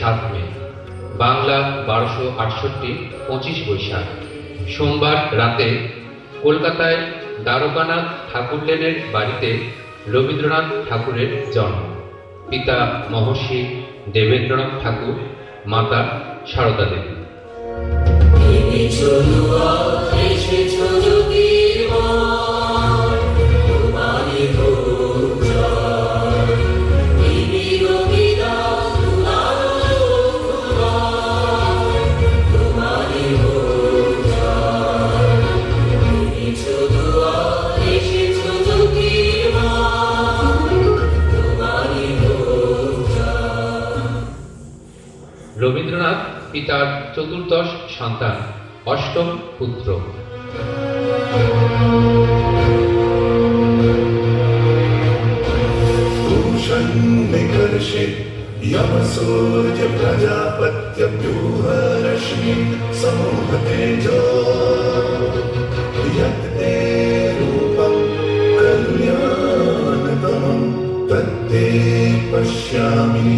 7 মে, বাংলা 1268, 25 বৈশাখ। সোমবার রাতে কলকাতায় দ্বারকানাথ ঠাকুর লেনের বাড়িতে রবীন্দ্রনাথ ঠাকুরের জন্ম। পিতা মহর্ষি দেবেন্দ্রনাথ ঠাকুর, মাতা সারদা দেবী। রবীন্দ্রনাথ পিতার চতুর্দশ সন্তান, অষ্টম পুত্র। यमसूर्य प्रजापत्य व्यूहरश्मि समूह तेजो यत्ते रूपं कल्याणतमं तत्ते पश्यामि।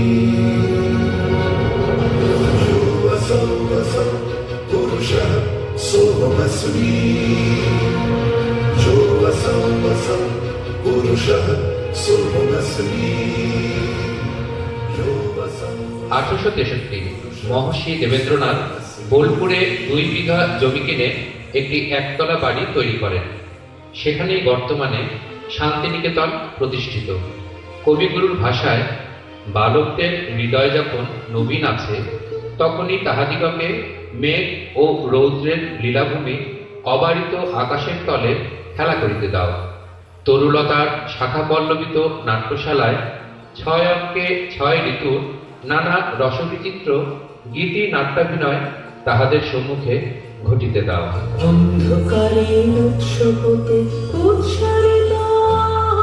यो वसौ वसौ पुरुषः सोमस्मि, यो वसौ वसौ पुरुषः सोमस्मि। 1863 মহর্ষি দেবেন্দ্রনাথ বোলপুরে 2 বিঘা জমি কিনে একটি একতলা বাড়ি তৈরি করেন। সেখানেই বর্তমানে শান্তিনিকেতন প্রতিষ্ঠিত। কবিগুরুর ভাষায়, বালকদের হৃদয় যখন নবীন আছে, তখনই তাহাদিগকে মেঘ ও রৌদ্রের লীলাভূমি অবারিত আকাশের তলে খেলা করিতে দাও। তরুলতার শাখা পল্লবিত নাট্যশালায় 6 অঙ্কে 6 ঋতুর নানা রসবিচিত্র গীতি নাট্যাভিনয় তাহাদের সম্মুখে ঘটিতে দাও। অন্ধকারের উৎসবতে উৎসারিত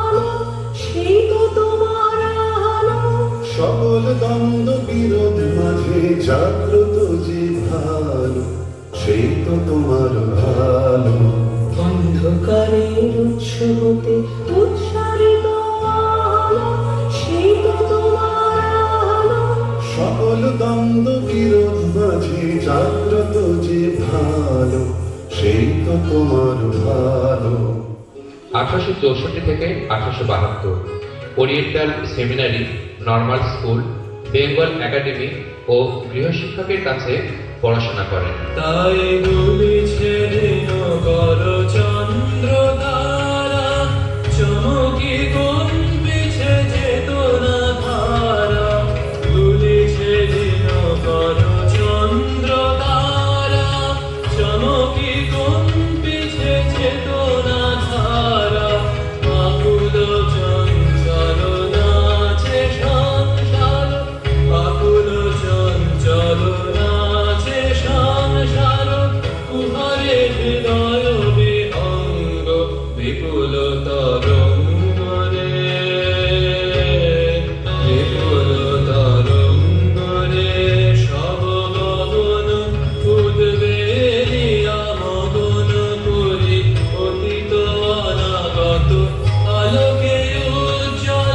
আলো, সেই তো তোমার আলো। সকল দ্বন্দ্ব বিরোধ মাঝে জাগ্রত যে ভালো, সেই তো তোমার ভালো। অন্ধকারের উৎসবতে উৎসারিত আলো, সেই তো তোমার আলো। সকল দ্বন্দ্ব বিরোধ মাঝে জাগ্রত যে ভালো, সেই তো তোমার ভালো। 1864 থেকে 1872 oriental seminary, normal school, Bengal academy ও গৃহশিক্ষকের কাছে পড়াশোনা করেন। তাই দুলিছে দিনকর চন্দ্র ধারা, চমকি কম্পিছে চেতনা ধারা। দুলিছে দিনকর চন্দ্র ধারা, চমকি কম্পিছে চেতনা ধারা। আকুল চঞ্চল নাচে সংসার, আকুল চঞ্চল নাচে সংসার। উহারে হৃদয় বিহঙ্গ বিপুল তরঙ্গ রে, বিপুল তরঙ্গ রে। সব গগন উদ্বেলিয়া মগন করি অতীত অনাগত। আলোকে উজ্জ্বল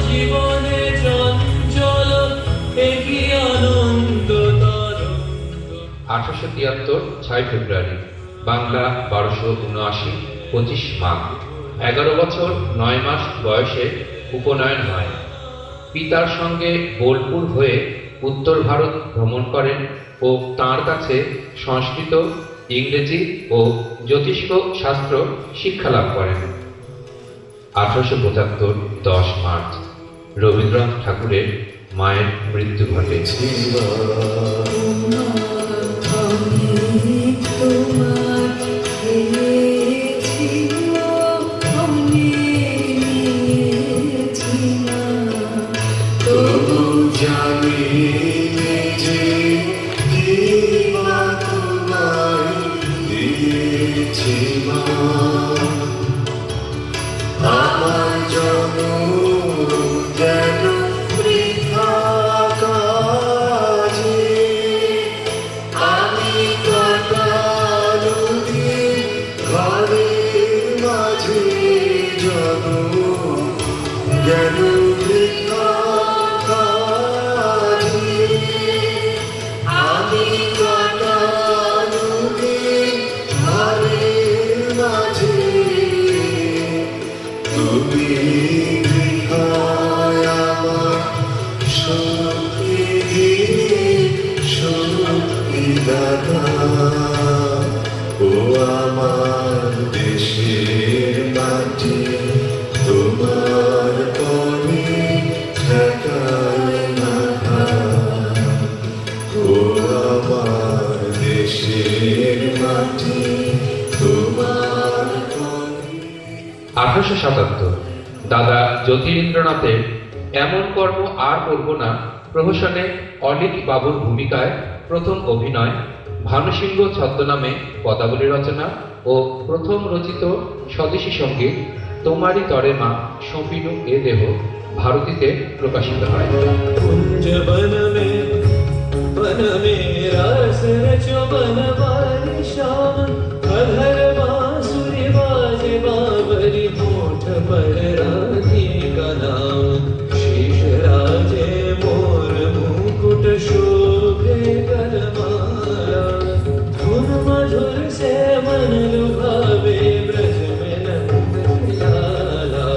জীবনে চঞ্চল, একই আনন্দ তরঙ্গ। 1873 6 ফেব্রুয়ারি, বাংলা 1279, 25 মাঘ। 11 বছর 9 মাস বয়সে উপনয়ন হয়। পিতার সঙ্গে বোলপুর হয়ে উত্তর ভারত ভ্রমণ করেন ও তাঁর কাছে সংস্কৃত, ইংরেজি ও জ্যোতিষ্ক শাস্ত্র শিক্ষালাভ করেন। 1875 10 মার্চ রবীন্দ্রনাথ ঠাকুরের মায়ের মৃত্যু ঘটে। আমার জন্য যেন বৃথা কাজে আমি কাটালো দিন ঘরের মাঝে, যেন জ্ঞান বৃথা কাজে। 1877 দাদা জ্যোতিরিন্দ্রনাথের এমন কর্ম আর করব না প্রহসনে অলিক বাবুর ভূমিকায় প্রথম অভিনয়, ভানুসিংহ ছদ্মনামে পদাবলী রচনা ও প্রথম রচিত স্বদেশী সঙ্গীত তোমারই তরে মা সঁপিনু এ দেহ ভারতীতে প্রকাশিত হয়। कुंज वन में रस रचो बनवारी श्याम अधर बांसुरी बाजे बावरी होठ पर राधिका नाम शीश राजे मोर मुकुट शोभे गलमाला धुन मधुर से मन लुभावे ब्रज में नंद लाला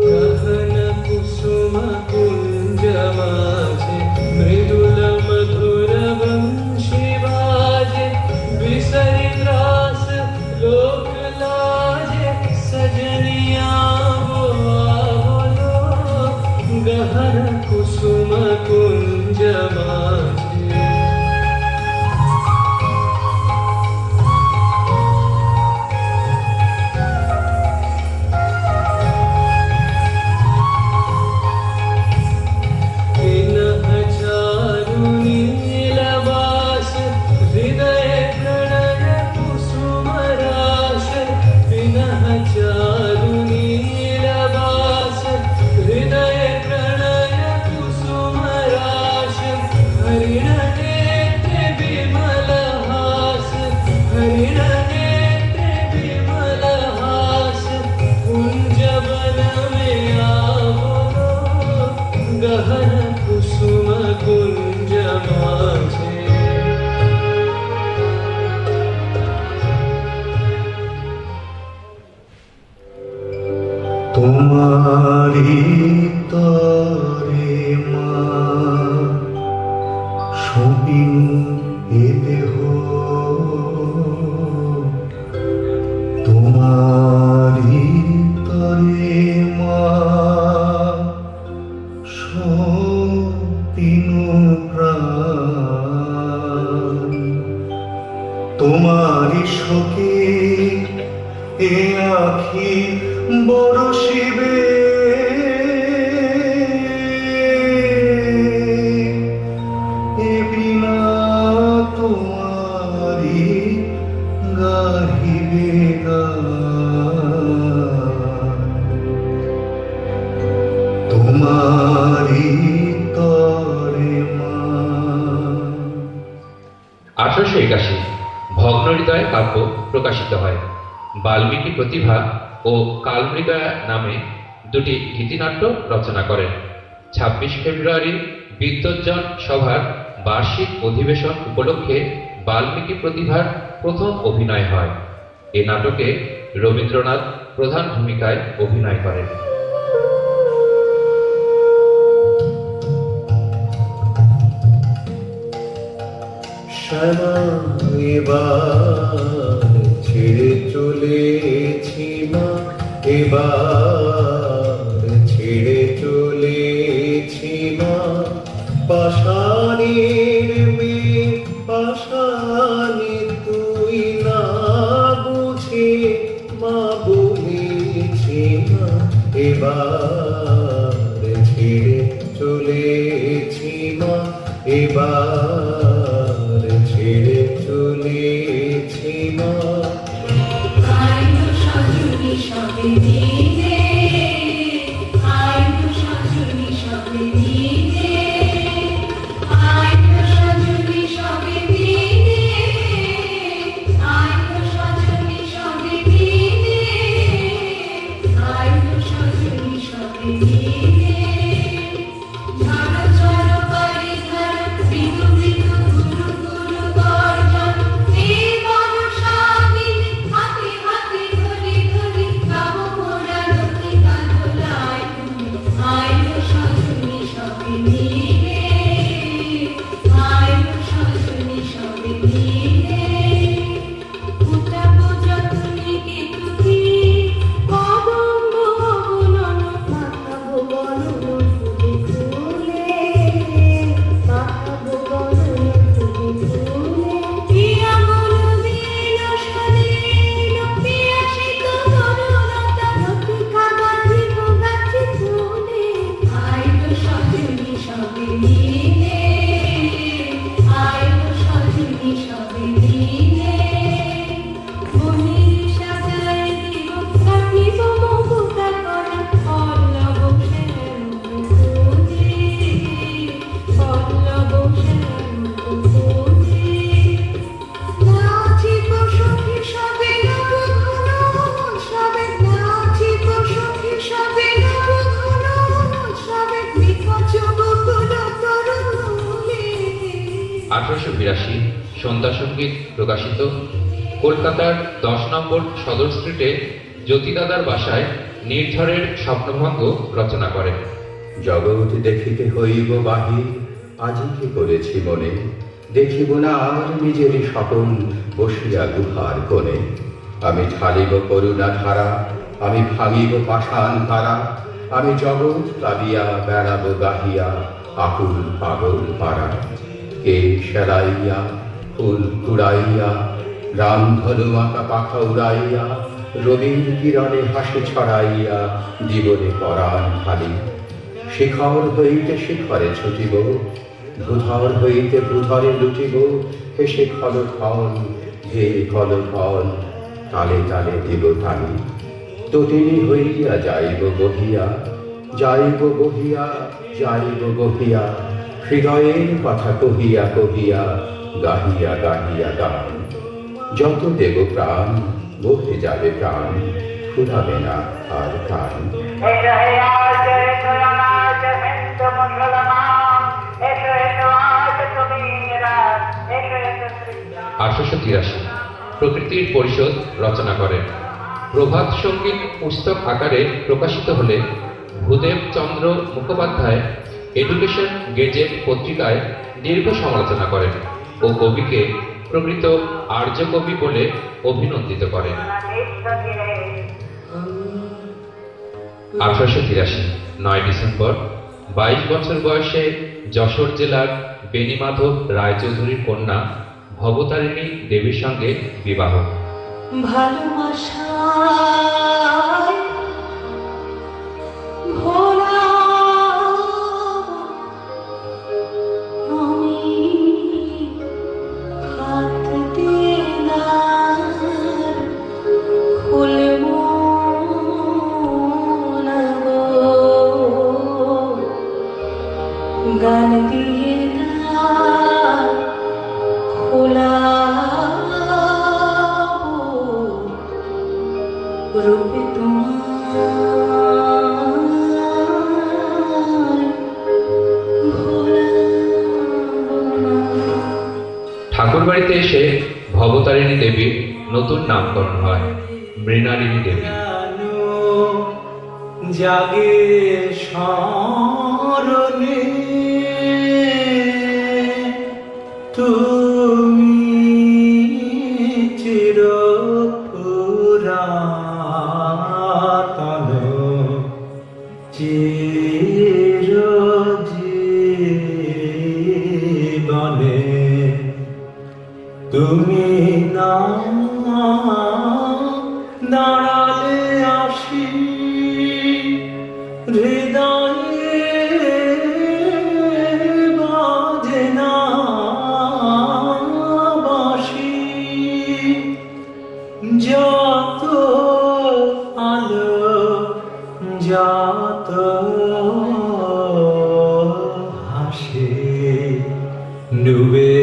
गहन कुसुम कुंज माझे मृदुल मधुर वंशी बाजे बिसरि त्रास लोक लाजे सजनिया वो आवलो गहन कुसुम कुंज माझे विनह चारु नीलवास हृदय प्रणय कुसुम राश विनह चारु नीलवास हृदय प्रणय कुसुम राश हरिण नेत्र विमल हास हरिण नेत्र विमल हास कुंज वन में आवलो गहन कुसुम कुंज माझे তোমারি তরে মা সঁপিনু এ দেহ তোমারি তরে মা সঁপিনু প্রাণ তোমারি শোকে এ আখি বরষিবে এ বিনা তোমারি গাহিবে গান তোমারি তরে মা। 1881 ভগ্নহৃদয় কাব্য প্রকাশিত হয়। বাল্মীকি প্রতিভা ও কালমৃগা নামে দুটি গীতিনাট্য রচনা করেন। 26 ফেব্রুয়ারি বিদ্বজ্জন সভার বার্ষিক অধিবেশন উপলক্ষে বাল্মীকি প্রতিভার প্রথম অভিনয় হয়। এ নাটকে রবীন্দ্রনাথ প্রধান ভূমিকায় অভিনয় করেন। শ্যামা এবার ছেড়ে চলেছি মা, এবার ছেড়ে চলেছি মা, পাষাণের মেয়ে পাষাণে তুই না বুঝে মা বলেছি মা, এবার ছেড়ে চলেছি মা, এবার ছেড়ে চলেছি মা। সন্ধ্যা সঙ্গীত প্রকাশিত। কলকাতার 10 নম্বর সদর স্ট্রিটে জ্যোতিদাদার বাসায় নির্ঝরের স্বপ্নভঙ্গ রচনা করেন। জগৎ দেখিতে হইব বাহির, আজি কি করেছি মনে, দেখিব না আর নিজের স্বপন বসিয়া গুহার কোণে। আমি ঢালিব করুণা ধারা, আমি ভাঙিব পাষাণ তারা, আমি জগৎ প্লাবিয়া বেড়াবো গাহিয়া আকুল পাগল পাড়া। কে সেলাইয়া ফুল কুড়াইয়া, রামধনু আঁকা পাখা উড়াইয়া, রবির কিরণে হাসি ছড়াইয়া জীবনে পরাণ ঢালি। শিখর হইতে শিখরে ছুটিব, ভূধর হইতে ভূধরে লুটিব, হেসে খল ফল হে খল ফল, তালে তালে দিব তালি। তটিনী হইয়া যাইব বহিয়া, যাইব বহিয়া, যাইব বহিয়া, হৃদয়ের কথা কহিয়া কহিয়া, গাহিয়া গাহিয়া গান। যত দেব প্রাণ বহে যাবে প্রাণ, ফুরাবে না আর প্রাণ। আঠারোশো ৮৩ প্রকৃতির পরিষদ রচনা করেন। প্রভাত সঙ্গীত পুস্তক আকারে প্রকাশিত হলে ভূদেব চন্দ্র মুখোপাধ্যায় এডুকেশন গেজেট পত্রিকায় দীর্ঘ সমালোচনা করেন ও কবিকে প্রকৃত আর্য কবি বলে অভিনন্দিত করেন। 1883 9 ডিসেম্বর 22 বছর বয়সে যশোর জেলার বেণীমাধব রায়চৌধুরীর কন্যা ভবতারিণী দেবীর সঙ্গে বিবাহ। ভালোবাসায় ভোলা আমি হাত দিয়ে খুলব না গো, গান দিয়ে খোলা রূপে তোমার ঠাকুরবাড়িতে এসে ভবতারিণী দেবীর নতুন নামকরণ হয় মৃণালিনী দেবী। জাগে স্মরণে তুমি চিরপুরাতন, চিরজীবনে তুমি না দাঁড়ালে আসি হৃদয়ে বাজে না বাঁশি। যত আলো যত হাসি ডুবে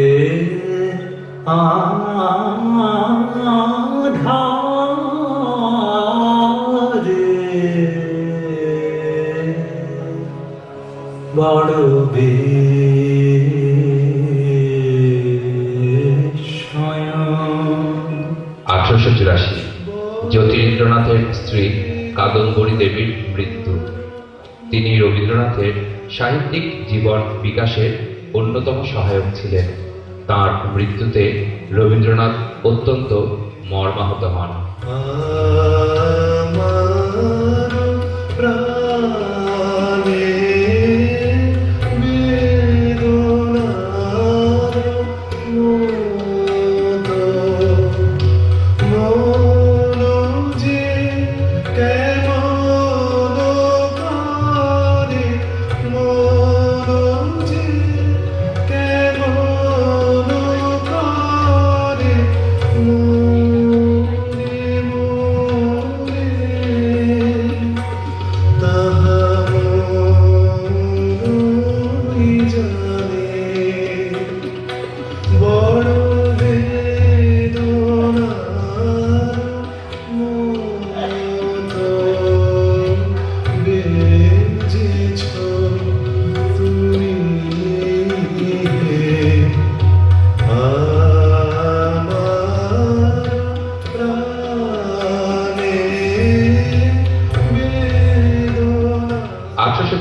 আধারে বড় বিস্ময়। 1884 জ্যোতিরিন্দ্রনাথের স্ত্রী কাদম্বরী দেবীর মৃত্যু। তিনি রবীন্দ্রনাথের সাহিত্যিক জীবন বিকাশের অন্যতম সহায়ক ছিলেন। তাঁর মৃত্যুতে রবীন্দ্রনাথ অত্যন্ত মর্মাহত হন।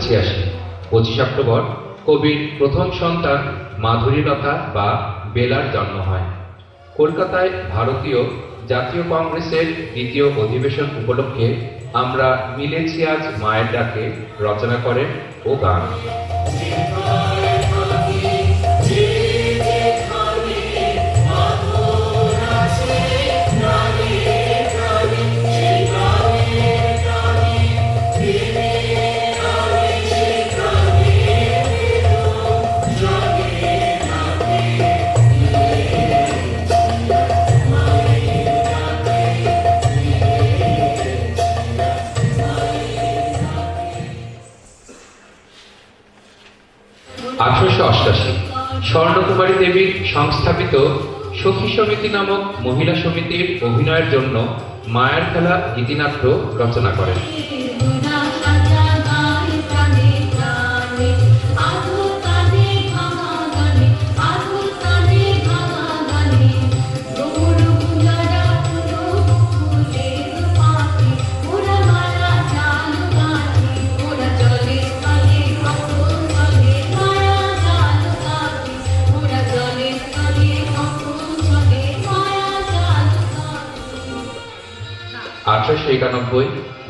1886 25 অক্টোবর কবির প্রথম সন্তান মাধুরীলতা বা বেলার জন্ম হয়। কলকাতায় ভারতীয় জাতীয় কংগ্রেসের দ্বিতীয় অধিবেশন উপলক্ষে আমরা মিলেছি আজ মায়ের ডাকে রচনা করেন ও গান। স্বর্ণকুমারী দেবীর সংস্থাপিত সখী সমিতি নামক মহিলা সমিতির অভিনয়ের জন্য মায়ের খেলা গীতিনাট্য রচনা করেন।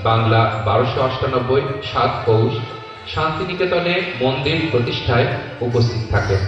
বাংলা 1298 7 পৌষ শান্তিনিকেতনে মন্দির প্রতিষ্ঠায় উপস্থিত থাকেন।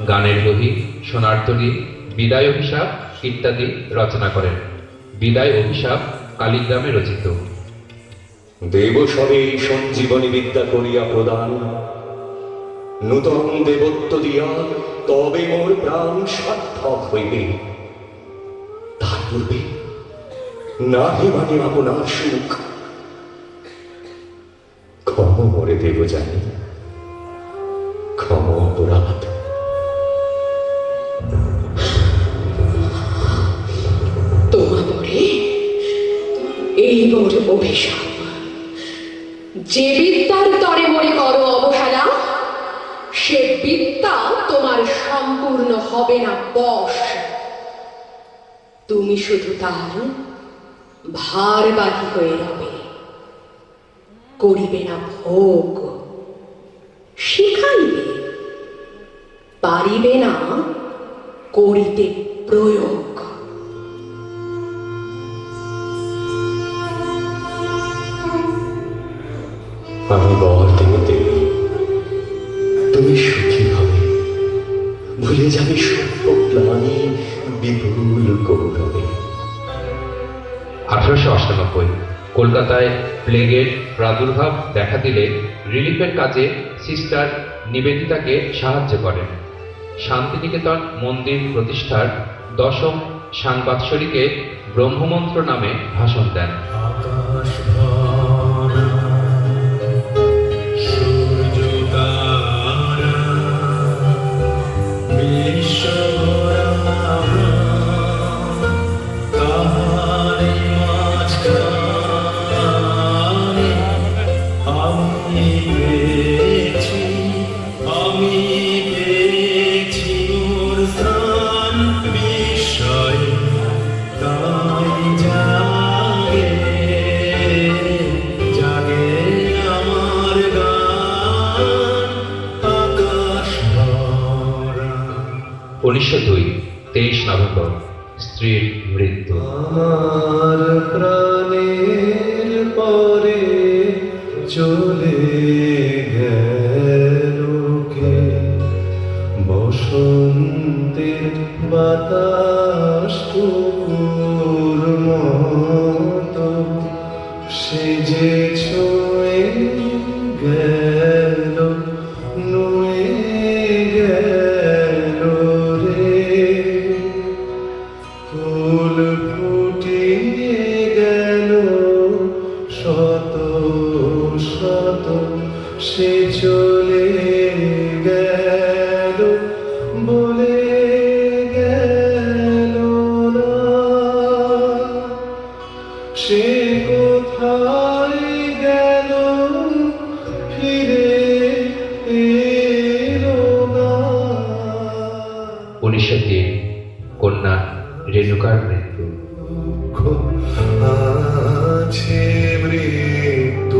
গানের বহি, সোনার তরী, বিদায় অভিশাপ ইত্যাদি রচনা করেন। বিদায় অভিশাপ কালীগ্রামে রচিত। দেব সবে সঞ্জীবনী বিদ্যা করিয়া প্রদান, নূতন দেবত্ব দিয়া তবে মোর প্রাণ সার্থক হইবে। তার পূর্বে নাহি মানে আপনার সুখ, ক্ষম মরে দেব জানি, ক্ষম অপরাধ। এই মোর অভিশাপ, যে বিদ্যার তরে মনে করো অবহেলা, সে বিদ্যা তোমার সম্পূর্ণ হবে না বশ। তুমি শুধু তার ভারবাহী হয়ে রবে, করিবে না ভোগ, শিখাইবে, পারিবে না করিতে প্রয়োগ। আমি বর দেবতে, তুমি সুখী হবে, ভুলে যাবে সর্ব গ্লানি, বিপুল গৌরবে। 1898 কলকাতায় প্লেগের প্রাদুর্ভাব দেখা দিলে রিলিফের কাজে সিস্টার নিবেদিতাকে সাহায্য করেন। শান্তিনিকেতন মন্দির প্রতিষ্ঠার 10ম সাংবাৎসরিকে ব্রহ্মমন্ত্র নামে ভাষণ দেন। আমি 1902 23 নভেম্বর স্ত্রীর মৃত্যু। আমার প্রাণের পরে চলে গেল কে, বসন্তের বাতাস তোর মতো সে যে ছুঁয়ে গেল, নুয়ে গেল রে। ফুল ফুটিয়ে গেল শত শত, সে চলে গেল বলে গেল না, সে কোথায় গেল ফিরে এলো না। 1903 কন্যা রেণুকার মৃত্যু। দুঃখ আছে মৃত্যু,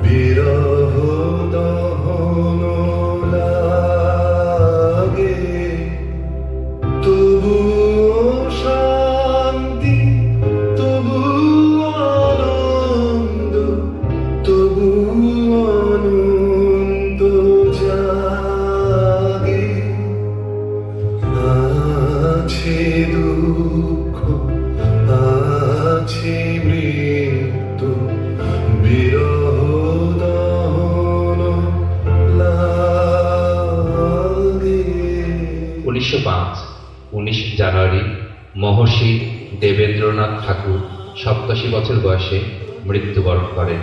বিরহ দহন লাগে, তবুও শান্তি, তবুও আনন্দ, তবুও আনন্দ জাগে। আছে দুঃখ আছে মৃত্যু, বিরহ দহন লাগে। 1905 19 জানুয়ারি মহর্ষি দেবেন্দ্রনাথ ঠাকুর 87 বছর বয়সে মৃত্যুবরণ করেন।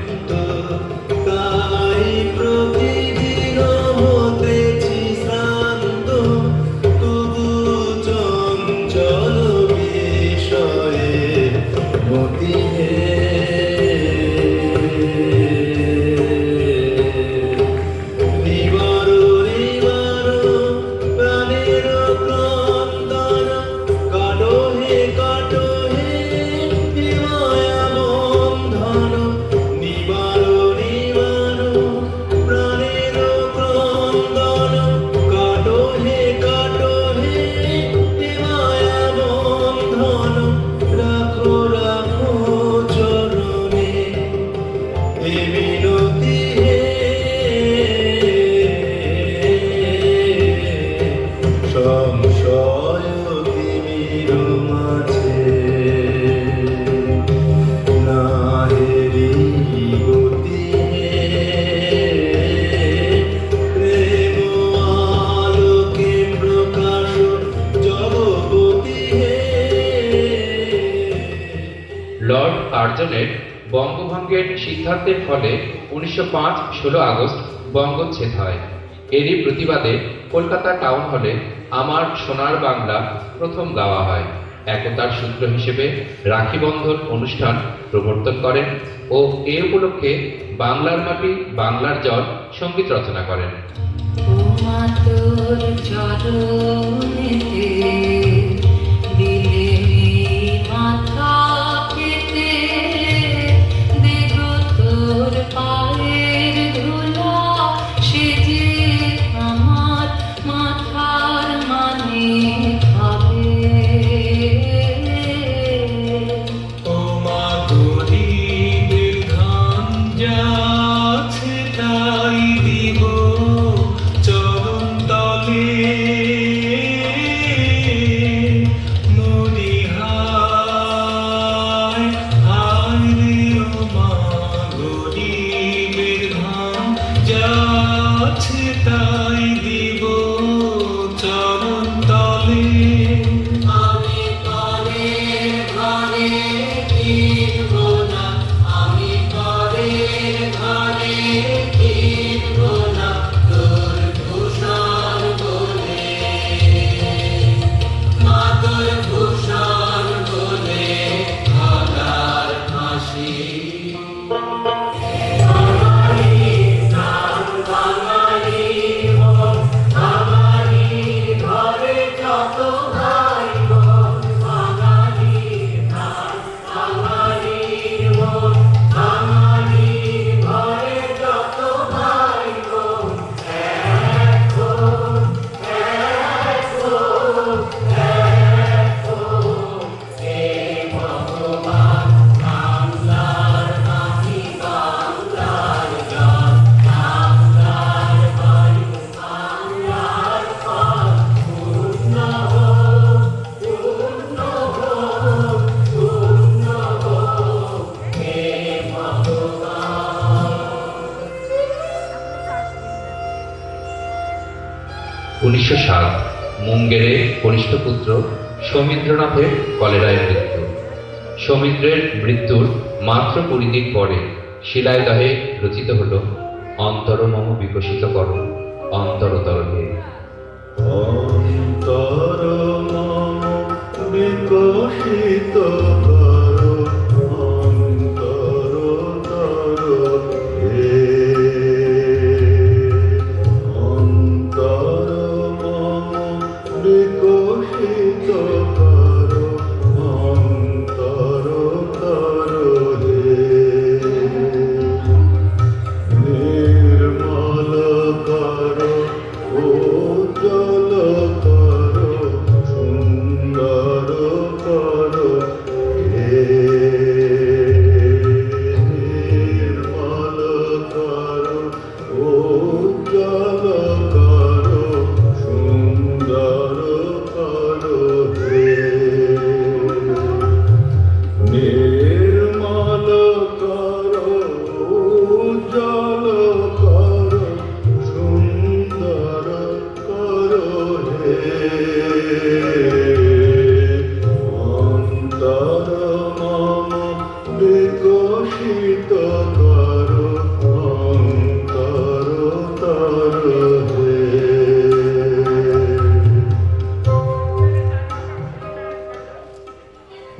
তাই প্রতিদিন হতেছি শ্রান্ত, তবু চঞ্চল বিষয়ে মতি হে। নিবার নিবার প্রাণের ক্রন্দন, কাটো হে মায়া বন্ধন। নিবার নিবার প্রাণের ক্রন্দন, কাটো হে মায়া বন্ধন। রাখো রাখো চরণে এ মিনতি হে, সংশয় তিমির মাঝে নাহেরি গতি হে। প্রেম আলোকে প্রকাশ জগবতী হে। লর্ড কার্জনের বঙ্গভঙ্গের সিদ্ধান্তের ফলে 1905 16 আগস্ট বঙ্গচ্ছেদ হয়। এরই প্রতিবাদে কলকাতা টাউন হলে আমার সোনার বাংলা প্রথম গাওয়া হয়। একতার সূত্র হিসেবে রাখি বন্ধন অনুষ্ঠান প্রবর্তন করেন ও এ উপলক্ষে বাংলার মাটি বাংলার জল সঙ্গীত রচনা করেন। তোমা তোর চরণেতে দিলে মাথা পেতে, দেব তোর পায়ের ধুলা, সে যে আমার মাথার মানে হবে। ওমা গরিবের ধান যাচ্ছে তাই দিব চরণ তলে। 1907 মুঙ্গেরে কনিষ্ঠ পুত্র সৌমিন্দ্রনাথের কলেরায় মৃত্যু। সৌমিন্দ্রের মৃত্যুর মাত্র 20 দিন পরে শিলাইদহে রচিত হল অন্তর মম বিকশিত কর অন্তরতর হে। অন্তর মম বিকশিত করো অন্তরতর হে। অন্তর মম বিকশিত করো অন্তরতর হে। নির্মল করো উজ্জ্বল করো সুন্দর করো হে। নির্মল করো উজ্জ্বল করো সুন্দর করো হে। নির্মল করো উজ্জ্বল করো সুন্দর করো হে। অন্তর মম বিকশিত করো অন্তরতর হে।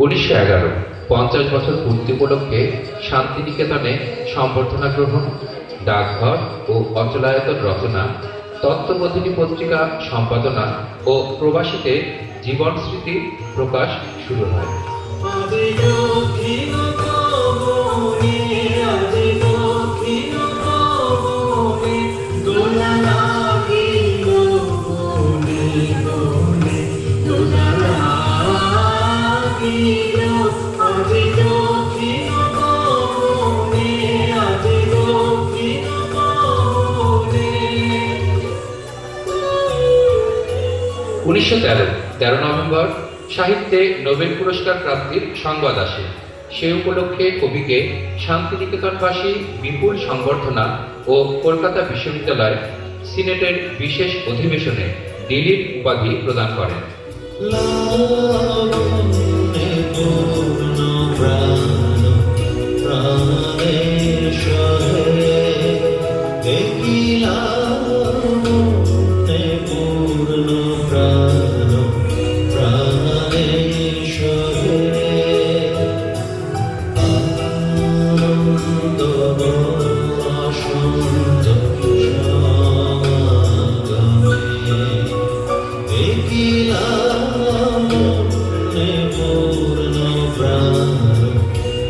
1911 50 বছর পূর্তি উপলক্ষে শান্তিনিকেতনে সম্বর্ধনা গ্রহণ, ডাকঘর ও অচলায়তন রচনা, তত্ত্ববোধিনী পত্রিকা সম্পাদনা ও প্রবাসীতে জীবন স্মৃতি প্রকাশ শুরু হয়। আজি দক্ষিণ পবনে, আজি দক্ষিণ পবনে, দোলা লাগিল বনে বনে, দোলা লাগিল। আজি দক্ষিণ পবনে, আজি দক্ষিণ পবনে। 1913 13 নভেম্বর সাহিত্যে নোবেল পুরস্কার প্রাপ্তির সংবাদ আসে। সে উপলক্ষে কবিকে শান্তিনিকেতনবাসী বিপুল সংবর্ধনা ও কলকাতা বিশ্ববিদ্যালয় সিনেটের বিশেষ অধিবেশনে দিলীপ উপাধি প্রদান করেন। লাবণ্যে পূর্ণ প্রাণ প্রাণেশ্বরে, দেখি লাবণ্যে পূর্ণ প্রাণ প্রাণেশ্বরে। আনন্দ বসন্ত সমাগমে, দেখি লাবণ্যে পূর্ণ প্রাণ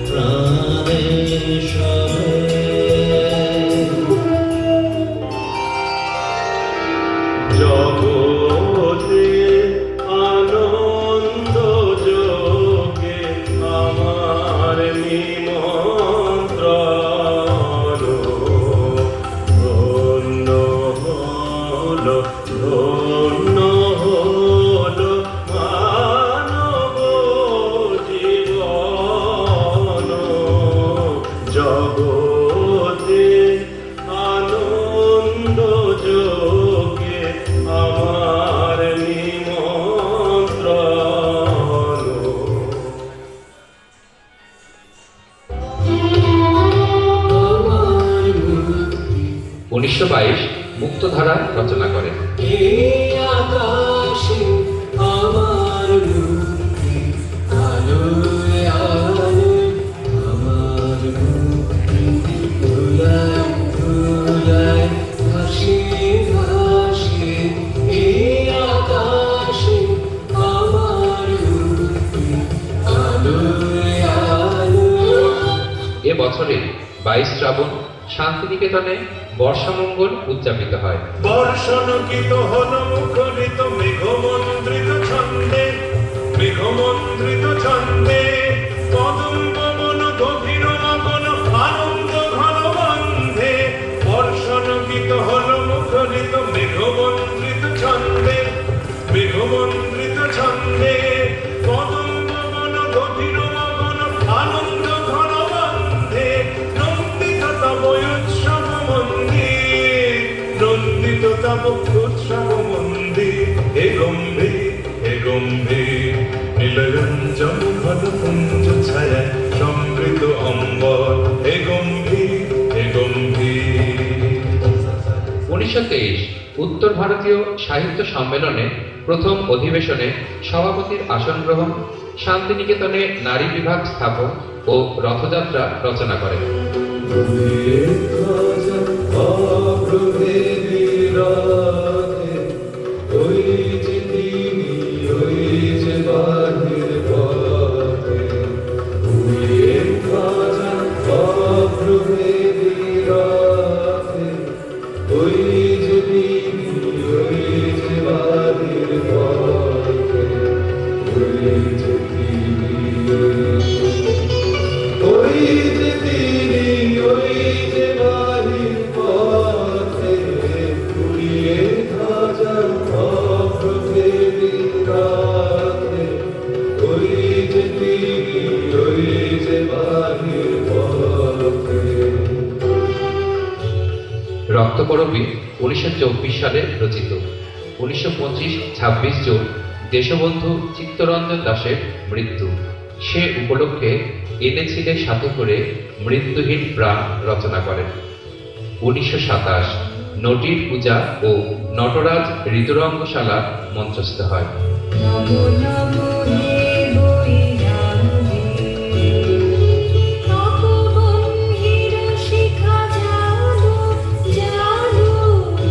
প্রাণেশ্বরে। জগতে আনন্দ যোগে আমার নিমন্ত্রণ, ধন্য হলো ধন্য হলো মানব জীবন। জগতে আনন্দ যোগে আমার নিমন্ত্রণ। 1922 মুক্তধারা রচনা করেন। এই আকাশে আমার মুক্তি, আলোয় আলোয় আমার মুক্তি, ধুলায় ধুলায় ভাসে ভাসে। এই আকাশে আমার মুক্তি, আলোয় আলোয়। এ বছরে 22 শ্রাবণ শান্তিনিকেতনে বর্ষামঙ্গল উদযাপিত হয়। বর্ষণকিত হল মুখরিত মেঘমন্দ্রিত ছন্দে, মেঘমন্দ্রিত ছন্দে। কদম্ব বন গভীর মগন আনন্দ ঘন বন্ধে। বর্ষণকিত হল মুখরিত মেঘমন্দ্রিত ছন্দে, মেঘমন্দ্রিত ছন্দে। কদম্ব বন গভীর মগন আনন্দ ঘন বন্ধে। নন্দিত তব উৎসব মন্দির, নন্দিত তব উৎসব মন্দির। হে গম্ভীর নীলরঞ্জন ঘন পুঞ্জ ছায়ায় সমৃদ্ধ অম্বর, হে গম্ভীর, হে গম্ভীর। 1923 উত্তর ভারতীয় সাহিত্য সম্মেলনে প্রথম অধিবেশনে সভাপতির আসন গ্রহণ, শান্তিনিকেতনে নারী বিভাগ স্থাপন ও রথযাত্রা রচনা করেন। রক্তকরবী 1924 সালে রচিত। 1925-26 জুন দেশবন্ধু চিত্তরঞ্জন দাশের মৃত্যু। সে উপলক্ষে এনেছিলে সাথে করে মৃত্যুহীন প্রাণ রচনা করেন। 1927 নটির পূজা ও নটরাজ ঋতুরঙ্গশালা মঞ্চস্থ হয়। নমো নমো হে বৈরাগী, তপবঙ্গির শিখা জালো জালো,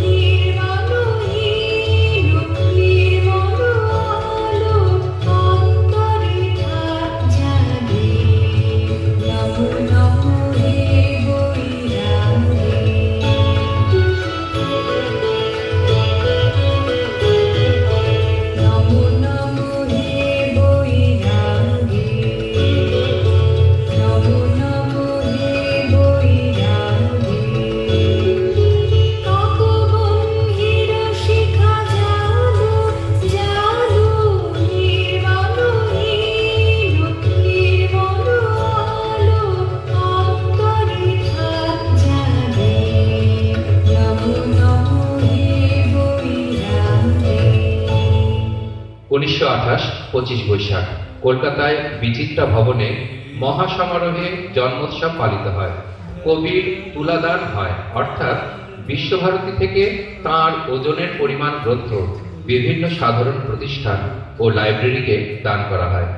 নির্মলহীন নির্মল আলো, অন্তরে থাক জাগে। নমো নমো হে বৈরাগী। নমো নমো হে বৈরাগী, নমো নমো হে বৈরাগী, তপবঙ্গির শিখা জালো জালো, নির্মলহীন নির্মল আলো, অন্তরে থাক জাগে। নমো নমো হে বৈরাগী। 1928 25 বৈশাখ কলকাতায় বিচিত্রা ভবনে মহাসমারোহে জন্মোৎসব পালিত হয়। কবির তুলাদান হয়, অর্থাৎ বিশ্বভারতী থেকে তাঁর ওজনের পরিমাণ গ্রন্থ বিভিন্ন সাধারণ প্রতিষ্ঠান ও লাইব্রেরিকে দান করা হয়।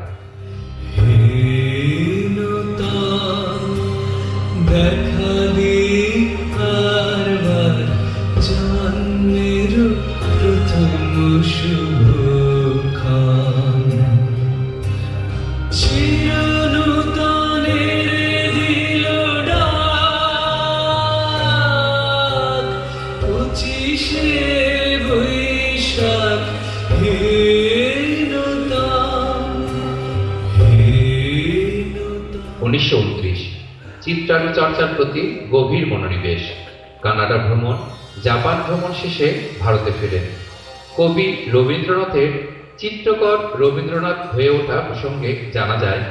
দেখা দিই আরবার জন্মের প্রথম শুভক্ষণ, চিরনূতনের দিল ডাক, 25 বৈশাখ হে নূতন, হে নূতন। 1929 চিত্রাণু চর্চার প্রতি গভীর মনোনিবেশ। কানাডা ভ্রমণ, জাপান ভ্রমণ শেষে ভারতে ফেরেন। কবি রবীন্দ্রনাথের চিত্রকর রবীন্দ্রনাথ হয়ে ওঠা প্রসঙ্গে জানা যায়,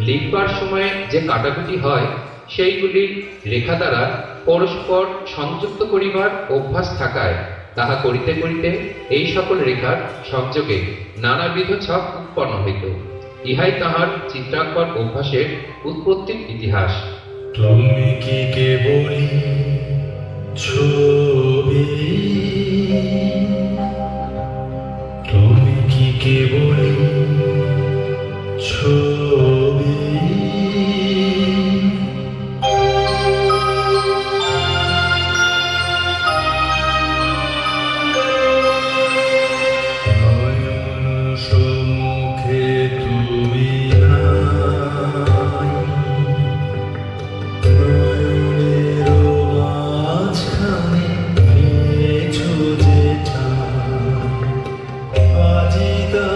লিখবার সময়ে যে কাটাকুটি হয় সেইগুলি রেখা দ্বারা পরস্পর সংযুক্ত করিবার অভ্যাস থাকায় তাহা করিতে করিতে এই সকল রেখার সংযোগে নানাবিধ ছক উৎপন্ন হইত। ইহাই তাহার চিত্রাঙ্কন অভ্যাসের উৎপত্তির ইতিহাস। তুমি কি কেবলি ছবি, তুমি কি কেবলি ছবি, নয়ন সম্মুখে তুমি নাই, নয়নের মাঝখানে নিয়েছো যে ঠাঁই, আজি তা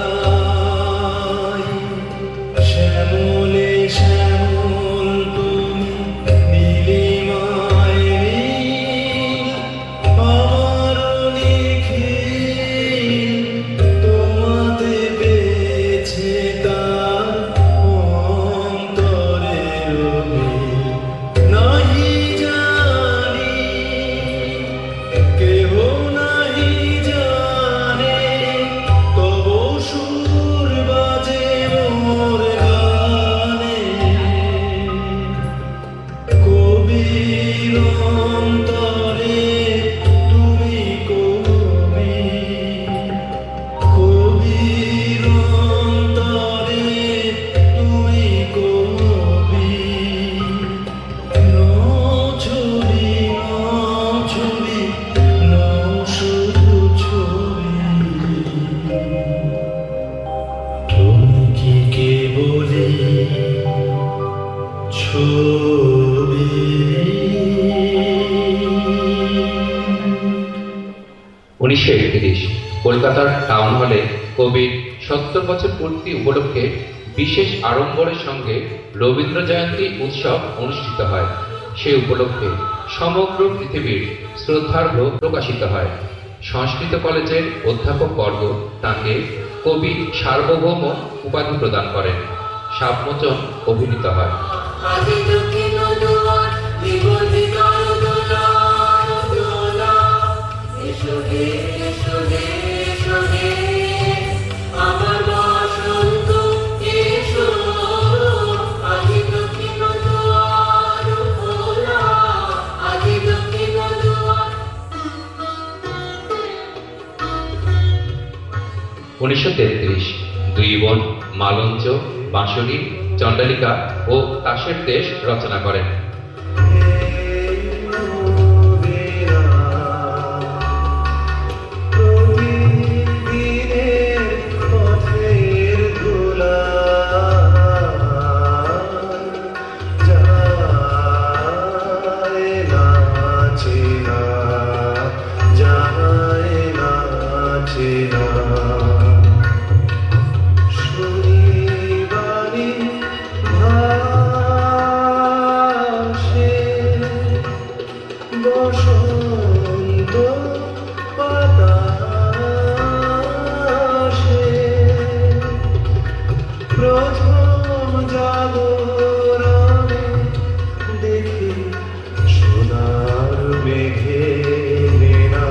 অন্তরে তুমি কবি, কবির অন্তরে তুমি কবি। নও ছবি, নও ছবি, নও শুধু ছবি। তুমি কি কেবলি ছবি? 1931 কলকাতার টাউন হলে কবির 70 বছর পূর্তি উপলক্ষে বিশেষ আড়ম্বরের সঙ্গে রবীন্দ্র জয়ন্তী উৎসব অনুষ্ঠিত হয়। সে উপলক্ষে সমগ্র পৃথিবীর শ্রদ্ধার্ঘ্য প্রকাশিত হয়। সংস্কৃত কলেজের অধ্যাপকবর্গ তাঁকে কবি সার্বভৌম উপাধি প্রদান করেন। সাপমোচন অভিনীত হয়। আজি দক্ষিণ দুয়ার বিবর্ধি দোলা দোলা, এসো হে এসো হে এসো হে আমার বসন্ত এসো। আজি দক্ষিণ দুয়ার খোলা, আজি দক্ষিণ দুয়ার। 1933 দুই বোন মালঞ্চ, বাঁশরী, চণ্ডালিকা ও তাসের দেশ রচনা করেন। প্রতিদিনের পথের ধুলা যায় না চেনা, যায় না চেনা। শনিবারে ভাসে বসন্ত বাতাসে, প্রথম জাগরণে দেখি সোনার মেঘে নেনা।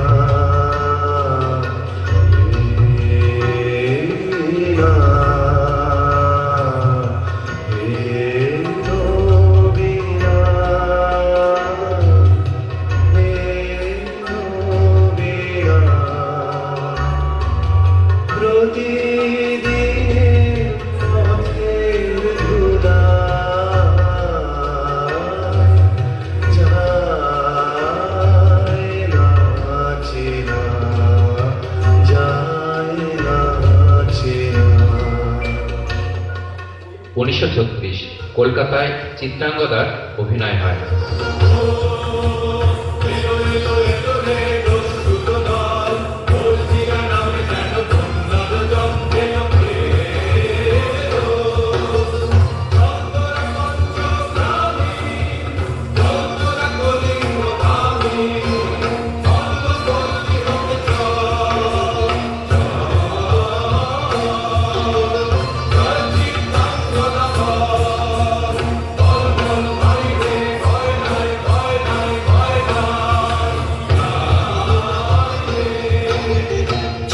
প্রতিদিনের পথের ধুলা যায় না চেনা, যায় না চেনা। 1936 কলকাতায় চিত্রাঙ্গদার অভিনয় হয়।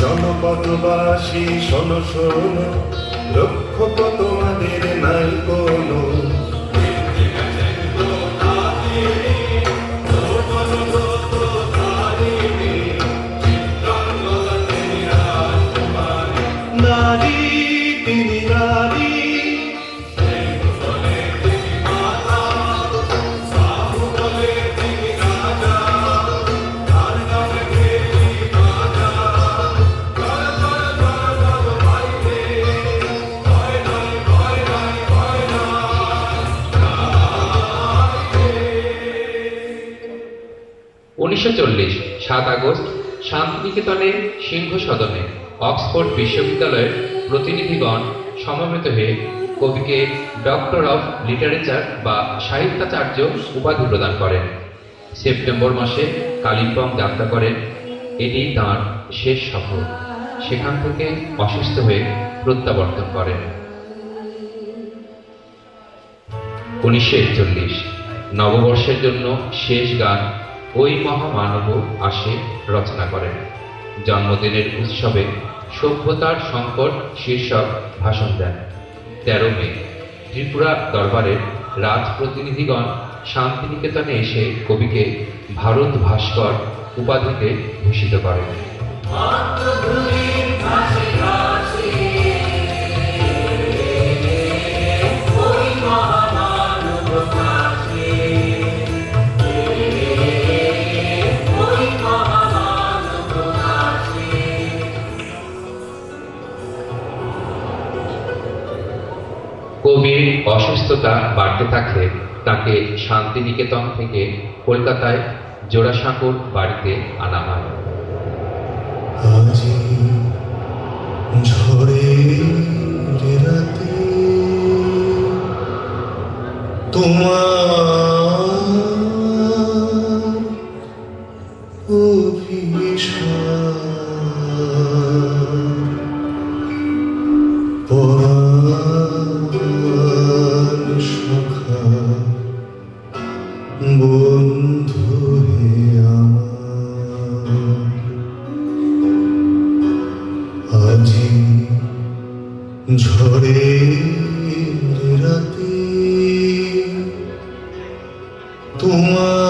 জনপদবাসী শোনো শোনো, লক্ষ্য তোমাদের নাই কোনো। নারী তিনি নারী, '1940 7 আগস্ট শান্তিনিকেতনে সিংহ সদনে অক্সফোর্ড বিশ্ববিদ্যালয়ের প্রতিনিধিগণ সমবেত হয়ে কবিকে ডক্টর অফ লিটারেচার বা সাহিত্যাচার্য উপাধি প্রদান করেন। সেপ্টেম্বর মাসে কালিম্পং যাত্রা করেন। এটি তাঁর শেষ সফর। সেখান থেকে অসুস্থ হয়ে প্রত্যাবর্তন করেন। 1941 নববর্ষের জন্য শেষ গান ওই মহামানব আসে রচনা করেন। জন্মদিনের উৎসবে সভ্যতার সংকট শীর্ষক ভাষণ দেন। 13 মে ত্রিপুরা দরবারের রাজপ্রতিনিধিগণ শান্তিনিকেতনে এসে কবিকে ভারত ভাস্কর উপাধিতে ভূষিত করেন। মাতৃভূমির ঘাসে ঘাসে ওই মহামানব কাশে ওই মহামানব কাশে। কবির অসুস্থতা বাড়তে থাকলে তাকে শান্তিনিকেতন থেকে কলকাতায় জোড়াসাঁকোর বাড়িতে আনা হয়। আজি ঝড়ের রাতে তোমার অভিশাপ পরাণ সখা বন্ধু হে আমার আজি ঝড়ের রাতে তোমার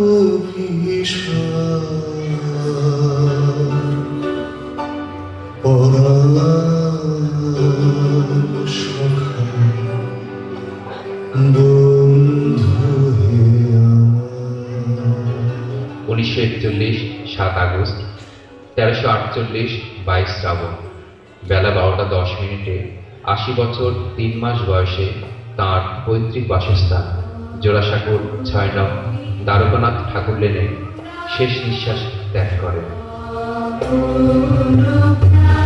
অভিশাপ পরাণ সখা বন্ধু হে আমার। 1941 7 আগস্ট, 1348 22 শ্রাবণ, বেলা 12টা 10 মিনিটে 80 বছর 3 মাস বয়সে তাঁর পৈতৃক বাসস্থান জোড়াসাঁকোর 6 নং দ্বারকানাথ ঠাকুর লেনে শেষ নিঃশ্বাস ত্যাগ করেন। প্রাণ